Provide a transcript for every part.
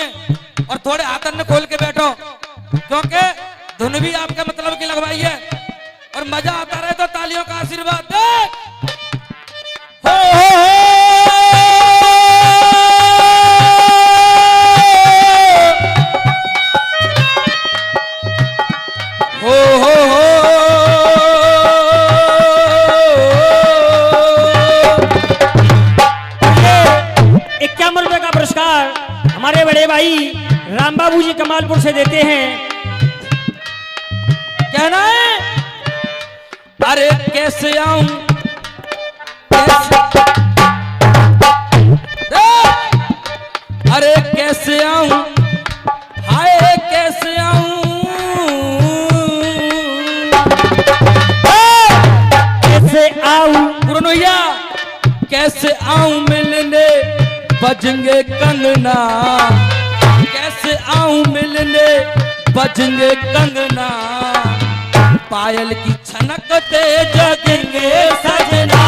है और थोड़े हाथ अन्य खोल के बैठो, क्योंकि धुन भी आपके मतलब की लगवाई है और मजा आता रहे तो तालियों का आशीर्वाद दे। हमारे बड़े भाई राम बाबू जी कमालपुर से देते हैं। कहना है अरे कैसे आऊं अरे कैसे आऊं, हाय कैसे आऊं, कैसे आऊं पुरनोया, कैसे आऊं मिलने बजेंगे कंगना, कैसे आऊं मिलने बजेंगे कंगना, पायल की छनकते जगेंगे सजना।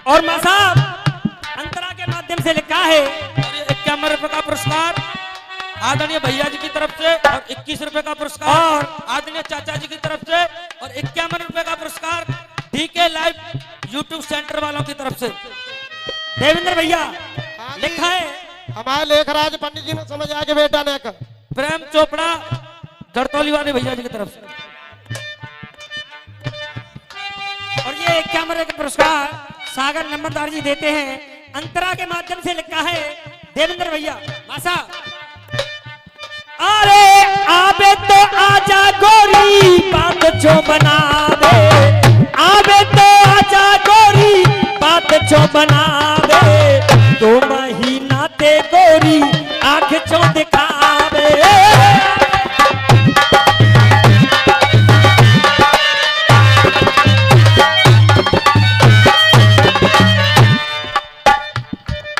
और मां साहब अंतरा के माध्यम से लिखा है 51 रुपए का पुरस्कार आदरणीय भैया जी की तरफ से और 21 रुपए का पुरस्कार आदरणीय चाचा जी की तरफ से और 51 रुपए का पुरस्कार डीके लाइव यूट्यूब सेंटर वालों की तरफ से। देवेंद्र भैया लिखा है हमारे लेखराज पंडित जी ने समझ आके बेटा ने कर प्रेम चोपड़ा जड़तौली वाले भैया जी की तरफ से। और ये 51 रुपए का पुरस्कार सागर नंबरदार जी देते हैं। अंतरा के माध्यम से लिखा है देवेंद्र भैया मासा, अरे आबे तो आजा गोरी बात जो बनावे, आबे तो आजा गोरी बात जो बनावे, 2 महीना ते गोरी आंख जो दिखावे।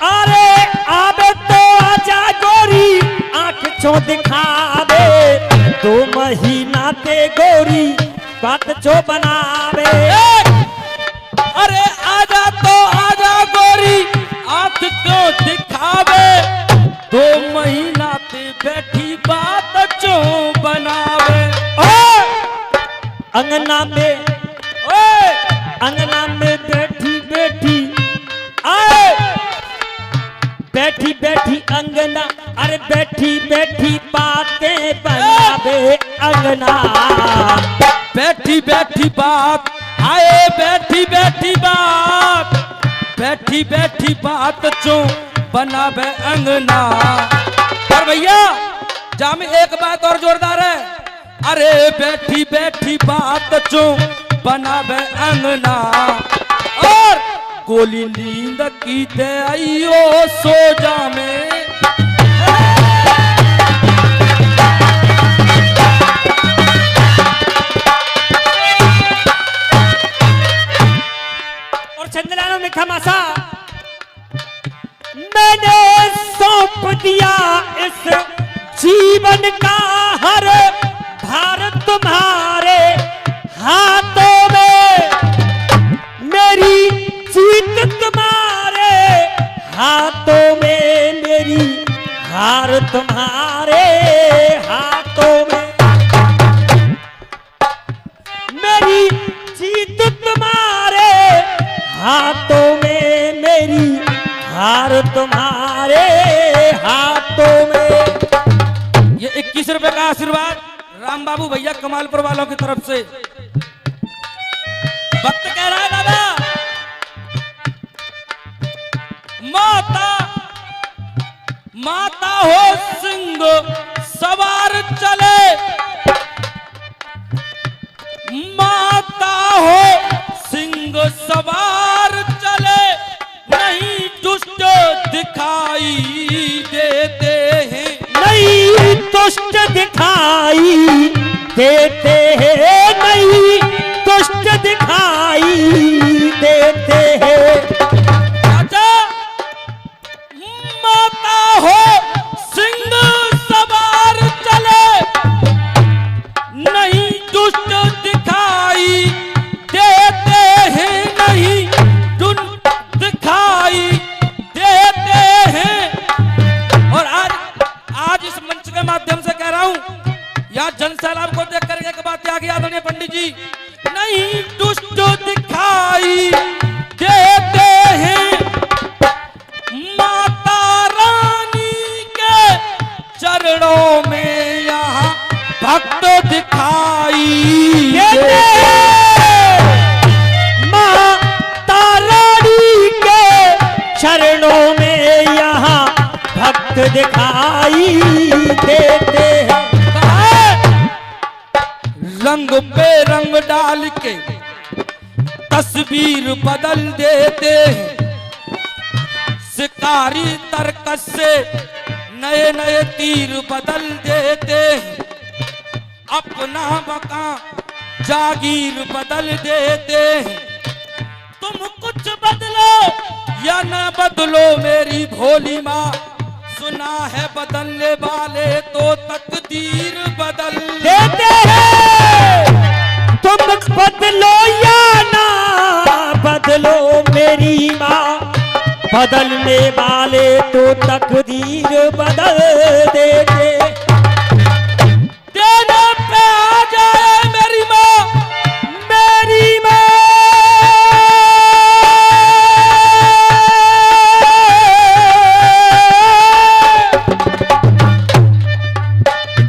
अरे आबे तो आजा गोरी आंख जो दिखावे, 2 महीना ते गोरी बात जो बनावे। अरे आजा तो आजा गोरी आंख जो दिखावे, 2 महीना ते बैठी बात जो बनावे। अंगना में अंगना में बैठी बैठी आए, बैठी बैठी अंगना, अरे बैठी बैठी बातें बनावे अंगना, बैठी बैठी बात आए, बैठी बैठी बात, बैठी बैठी बात जो बनावे अंगना। और भैया जामे एक बात और जोरदार है, अरे बैठी बैठी बात जो बनावे अंगना, और गोली नींद की दे आइयो सो जामे। और चंद्रानो में खमासा, मैंने सौंप दिया इस जीवन का हर भार तुम्हारे हाथों में, मेरी जीत तुम्हारे हाथों में, मेरी हार तुम्हारे हाथों में, मेरी जीत तुम्हारे हाथों में, मेरी हार तुम्हारे हाथों में। ये 21 रुपए का आशीर्वाद राम बाबू भैया कमालपुर वालों की तरफ से। भक्त कह रहा है दादा, माता माता हो सिंह सवार चले, माता हो सिंह सवार चले, नहीं दुष्ट दिखाई देते हैं, नहीं दुष्ट दिखाई देते हैं, नहीं दुष्ट दिखाई देते हैं। अच्छा, माता हो सिंह सवार चले, नहीं दुष्ट की नहीं दुष्ट दिखाई देते हैं। माता रानी के चरणों में यहाँ भक्त दिखाई देते हैं। माता रानी के चरणों में यहाँ भक्त दिखाई देते हैं। रंग पे रंग डाल के तस्वीर बदल देते हैं। शिकारी तरकस से नए नए तीर बदल देते हैं। अपना मकान जागीर बदल देते हैं। तुम कुछ बदलो या ना बदलो मेरी भोली माँ, सुना है बदलने वाले तो तकदीर बदल देते हैं। तुम बदलो या ना बदलो मेरी माँ, बदलने वाले तो तकदीर बदल देते। देने पे आ जाए मेरी माँ, मेरी माँ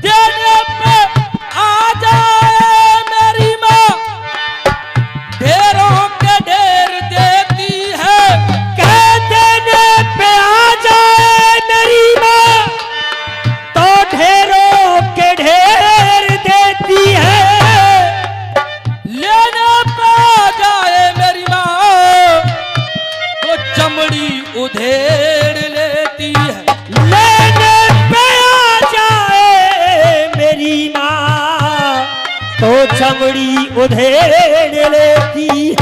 देने पे आ जाए मेरी माँ, ढेरों के ढेर देती है। कह देने पे आ जाए मेरी माँ, तो ढेरों के ढेर देती है। लेने पे आ जाए मेरी माँ, तो चमड़ी उधेड़ लेती है। लेने पे आ जाए मेरी माँ, तो चमड़ी उधेड़ लेती।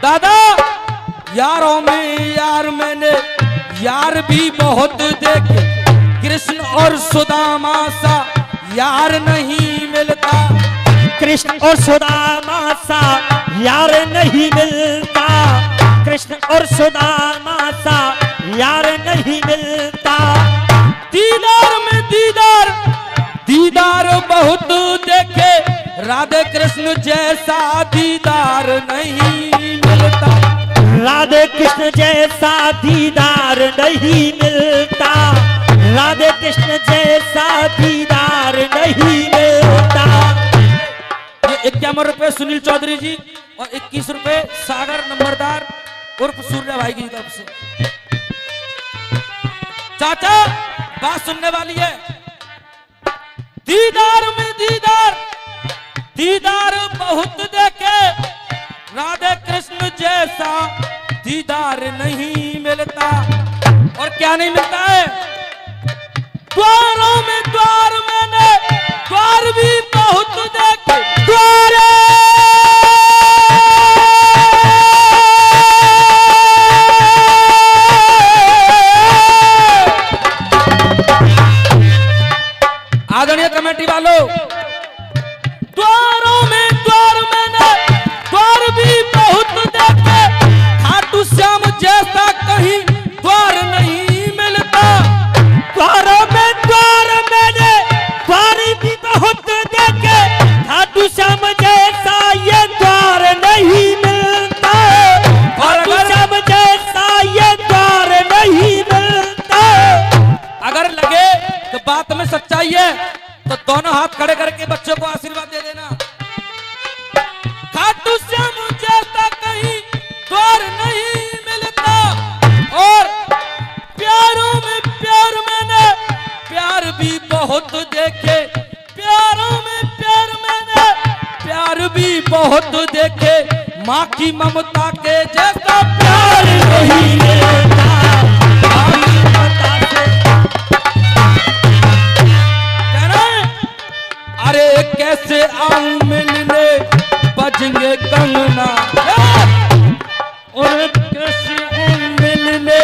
दादा यारों में यार मैंने यार भी बहुत देखे, कृष्ण और सुदामा सा यार नहीं मिलता। कृष्ण और सुदामा सा यार नहीं मिलता। कृष्ण और सुदामा सा यार नहीं मिलता। दीदार में दीदार दीदार बहुत देखे, राधे कृष्ण जैसा दीदार नहीं मिलता। राधे कृष्ण जैसा दीदार नहीं मिलता। राधे कृष्ण जैसा दीदार नहीं मिलता। ये 51 रुपए सुनील चौधरी जी और 21 रुपए सागर नंबरदार उर्फ सूर्य भाई की तरफ से। चाचा बात सुनने वाली है। दीदार में दीदार दीदार बहुत देखे, राधे कृष्ण जैसा दीदार नहीं मिलता। और क्या नहीं मिलता है? द्वारों में द्वार मैंने द्वार भी बहुत देखे। द्वारे आदरणीय कमेटी वालों, द्वारों में द्वार मैंने द्वार भी बहुत देखे, खाटू श्याम जैसा कहीं द्वार नहीं मिलता। द्वारों में द्वार मैंने द्वार भी बहुत देखे, खाटू श्याम जैसा ये द्वार नहीं मिलता। खाटू श्याम जैसा ये द्वार नहीं मिलता। अगर लगे तो बात में सच्चाई है तो दोनों हाथ खड़े करके बच्चों को आशीर्वाद दे देना। खाटू श्याम जैसा कहीं द्वार नहीं मिलता। और प्यारों में प्यार मैंने प्यार भी बहुत देखे, प्यारों में प्यार मैंने प्यार भी बहुत देखे, माँ की ममता के जैसा प्यार नहीं मिलता। अरे कैसे आऊं मिलने बजेंगे कंगना, और कैसे आऊं मिलने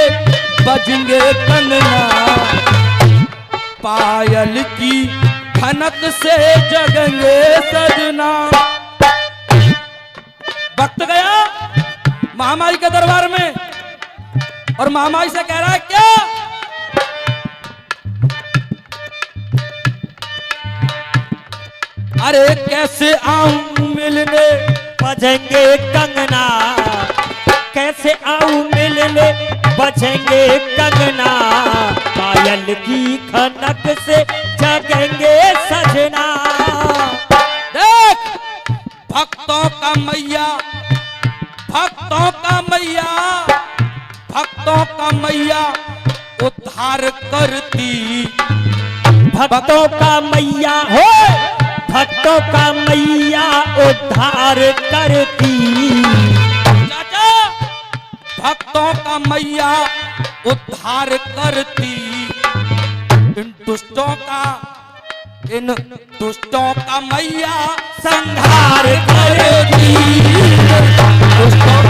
बजेंगे कंगना, पायल की खनक से जगेंगे सजना। वक्त गया महामाई के दरबार में और महामाई से कह रहा है क्या? अरे कैसे आऊं मिलने, बजेंगे कंगना, कैसे आऊं मिलने, बजेंगे कंगना, पायल की खनक से जगेंगे सजना। देख भक्तों का मैया, भक्तों का मैया, भक्तों का मैया उद्धार करती, भक्तों का मैया हो, भक्तों का मैया उद्धार करती। चाचा भक्तों का मैया उद्धार करती, इन दुष्टों का मैया संहार करती, दुष्टों